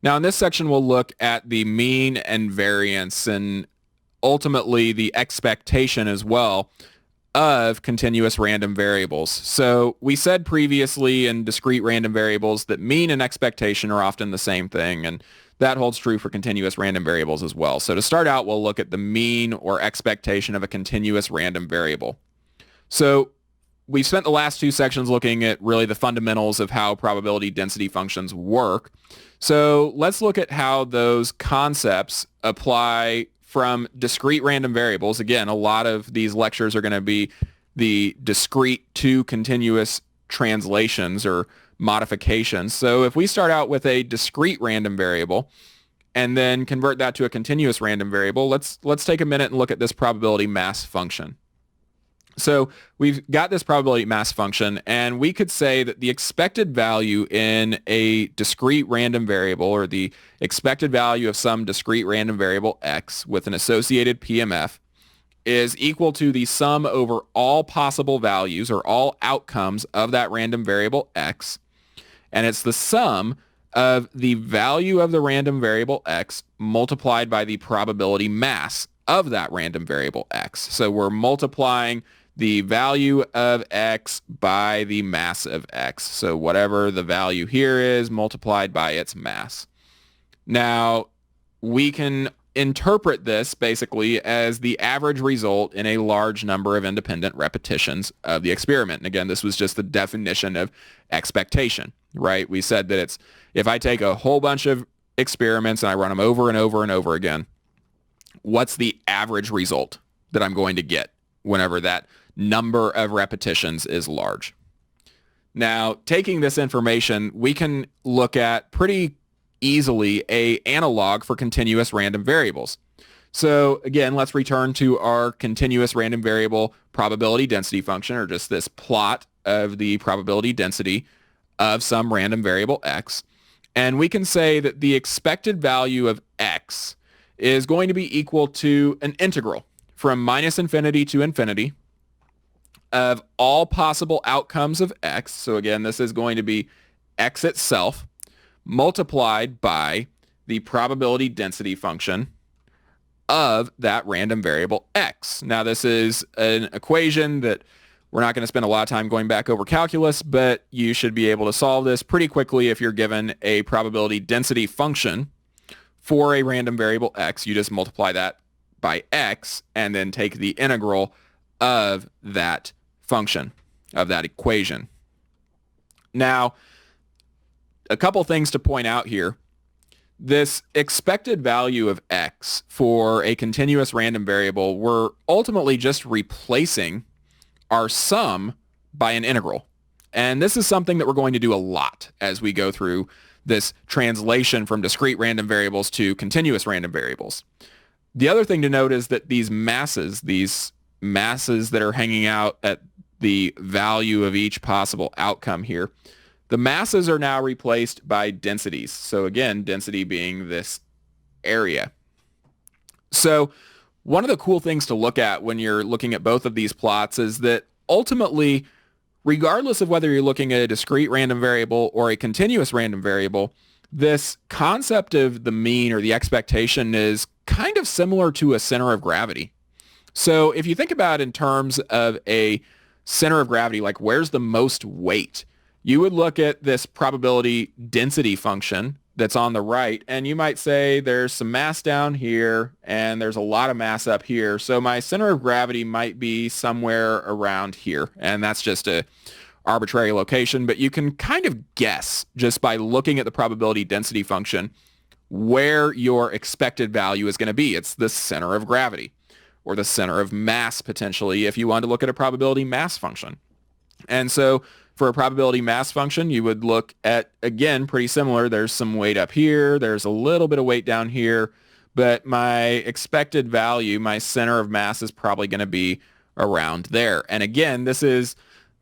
Now in this section, we'll look at the mean and variance and ultimately the expectation as well of continuous random variables. So we said previously in discrete random variables that mean and expectation are often the same thing, and that holds true for continuous random variables as well. So to start out, we'll look at the mean or expectation of a continuous random variable. So we've spent the last two sections looking at really the fundamentals of how probability density functions work. So let's look at how those concepts apply from discrete random variables. Again, a lot of these lectures are going to be the discrete to continuous translations or modifications. So if we start out with a discrete random variable and then convert that to a continuous random variable, let's take a minute and look at this probability mass function. So we've got this probability mass function, and we could say that the expected value in a discrete random variable, or the expected value of some discrete random variable x with an associated PMF, is equal to the sum over all possible values or all outcomes of that random variable x. And it's the sum of the value of the random variable x multiplied by the probability mass of that random variable x. So we're multiplying the value of x by the mass of x. So whatever the value here is multiplied by its mass. Now, we can interpret this basically as the average result in a large number of independent repetitions of the experiment. And again, this was just the definition of expectation, right? We said that it's if I take a whole bunch of experiments and I run them over and over and over again, what's the average result that I'm going to get whenever that number of repetitions is large? Now, taking this information, we can look at pretty easily a analog for continuous random variables. So again, let's return to our continuous random variable probability density function, or just this plot of the probability density of some random variable x. And we can say that the expected value of x is going to be equal to an integral from minus infinity to infinity of all possible outcomes of x. So again, this is going to be x itself multiplied by the probability density function of that random variable x. Now, this is an equation that we're not going to spend a lot of time going back over calculus, but you should be able to solve this pretty quickly if you're given a probability density function for a random variable x. You just multiply that by x and then take the integral of that function, of that equation. Now, a couple things to point out here. This expected value of x for a continuous random variable, we're ultimately just replacing our sum by an integral. And this is something that we're going to do a lot as we go through this translation from discrete random variables to continuous random variables. The other thing to note is that these masses that are hanging out at the value of each possible outcome here, the masses are now replaced by densities. So again, density being this area. So one of the cool things to look at when you're looking at both of these plots is that ultimately, regardless of whether you're looking at a discrete random variable or a continuous random variable, this concept of the mean or the expectation is kind of similar to a center of gravity. So if you think about it in terms of a center of gravity, like where's the most weight, you would look at this probability density function that's on the right, and you might say there's some mass down here and there's a lot of mass up here. So my center of gravity might be somewhere around here, and that's just a arbitrary location, but you can kind of guess just by looking at the probability density function where your expected value is going to be. It's the center of gravity, or the center of mass potentially if you want to look at a probability mass function. And so for a probability mass function, you would look at, again, pretty similar. There's some weight up here. There's a little bit of weight down here. But my expected value, my center of mass, is probably going to be around there. And again, this is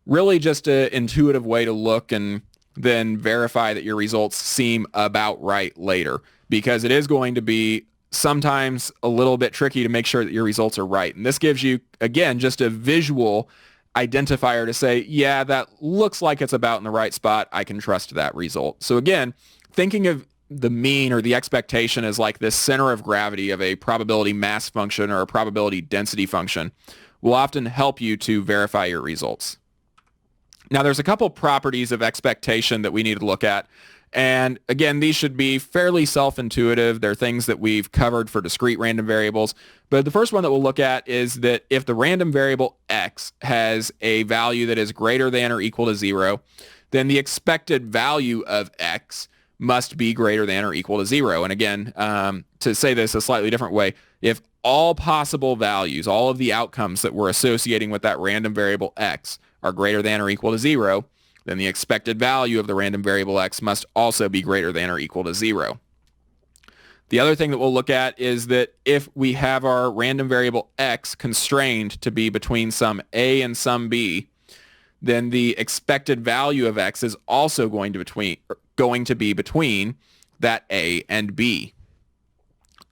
really just an intuitive way to look and then verify that your results seem about right later, because it is going to be sometimes a little bit tricky to make sure that your results are right. And this gives you, again, just a visual identifier to say, yeah, that looks like it's about in the right spot. I can trust that result. So again, thinking of the mean or the expectation is like this center of gravity of a probability mass function or a probability density function will often help you to verify your results. Now, there's a couple properties of expectation that we need to look at. And again, these should be fairly self-intuitive. They're things that we've covered for discrete random variables. But the first one that we'll look at is that if the random variable x has a value that is greater than or equal to 0, then the expected value of x must be greater than or equal to 0. And again, to say this a slightly different way, if all possible values, all of the outcomes that we're associating with that random variable x are greater than or equal to 0, then the expected value of the random variable x must also be greater than or equal to 0. The other thing that we'll look at is that if we have our random variable x constrained to be between some a and some b, then the expected value of x is also going to be between that a and b.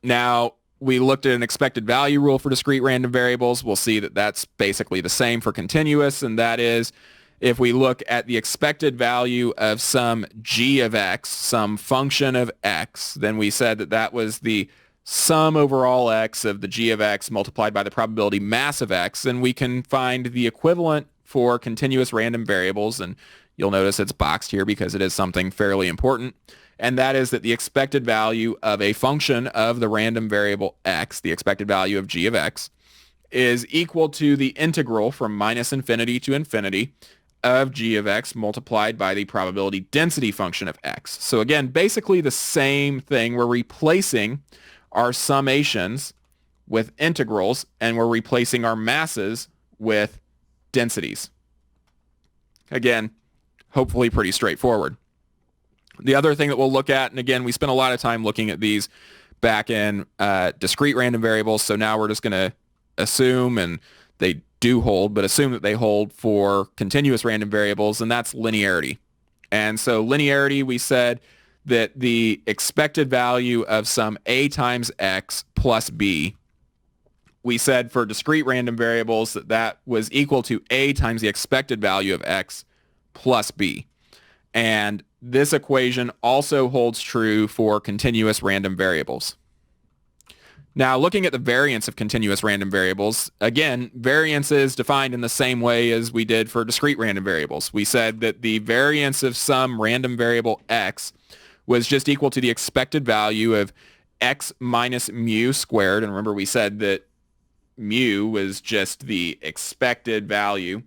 Now, we looked at an expected value rule for discrete random variables. We'll see that that's basically the same for continuous, and that is if we look at the expected value of some g of x, some function of x, then we said that that was the sum over all x of the g of x multiplied by the probability mass of x, and we can find the equivalent for continuous random variables, and you'll notice it's boxed here because it is something fairly important, and that is that the expected value of a function of the random variable x, the expected value of g of x, is equal to the integral from minus infinity to infinity of g of x multiplied by the probability density function of x. So again, basically the same thing. We're replacing our summations with integrals, and we're replacing our masses with densities. Again, hopefully pretty straightforward. The other thing that we'll look at, and again, we spent a lot of time looking at these back in discrete random variables, so now we're just going to assume, and they do hold, but assume that they hold for continuous random variables, and that's linearity. And so linearity, we said that the expected value of some a times x plus b, we said for discrete random variables that that was equal to a times the expected value of x plus b. And this equation also holds true for continuous random variables. Now, looking at the variance of continuous random variables, again, variance is defined in the same way as we did for discrete random variables. We said that the variance of some random variable x was just equal to the expected value of x minus mu squared. And remember, we said that mu was just the expected value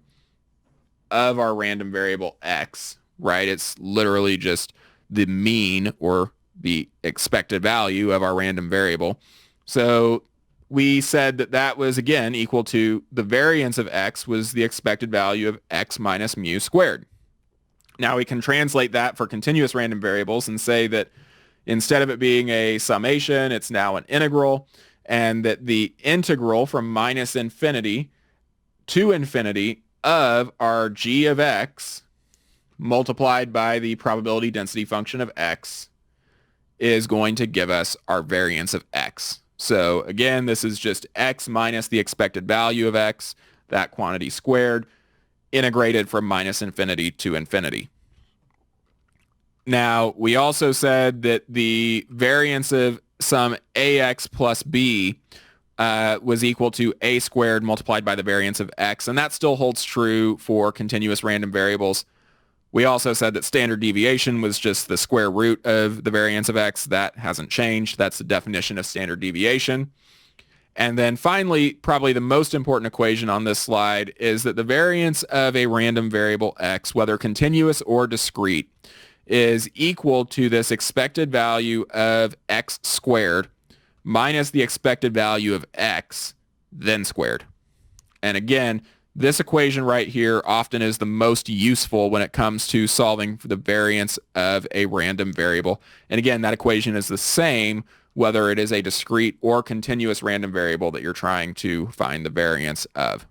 of our random variable x, right? It's literally just the mean or the expected value of our random variable. So we said that that was, again, equal to the variance of x was the expected value of x minus mu squared. Now we can translate that for continuous random variables and say that instead of it being a summation, it's now an integral, and that the integral from minus infinity to infinity of our g of x multiplied by the probability density function of x is going to give us our variance of x. So again, this is just x minus the expected value of x, that quantity squared, integrated from minus infinity to infinity. Now, we also said that the variance of some ax plus b was equal to a squared multiplied by the variance of x, and that still holds true for continuous random variables. We also said that standard deviation was just the square root of the variance of x. That hasn't changed. That's the definition of standard deviation. And then finally, probably the most important equation on this slide is that the variance of a random variable x, whether continuous or discrete, is equal to this expected value of x squared minus the expected value of x, then squared. And again, this equation right here often is the most useful when it comes to solving for the variance of a random variable. And again, that equation is the same whether it is a discrete or continuous random variable that you're trying to find the variance of.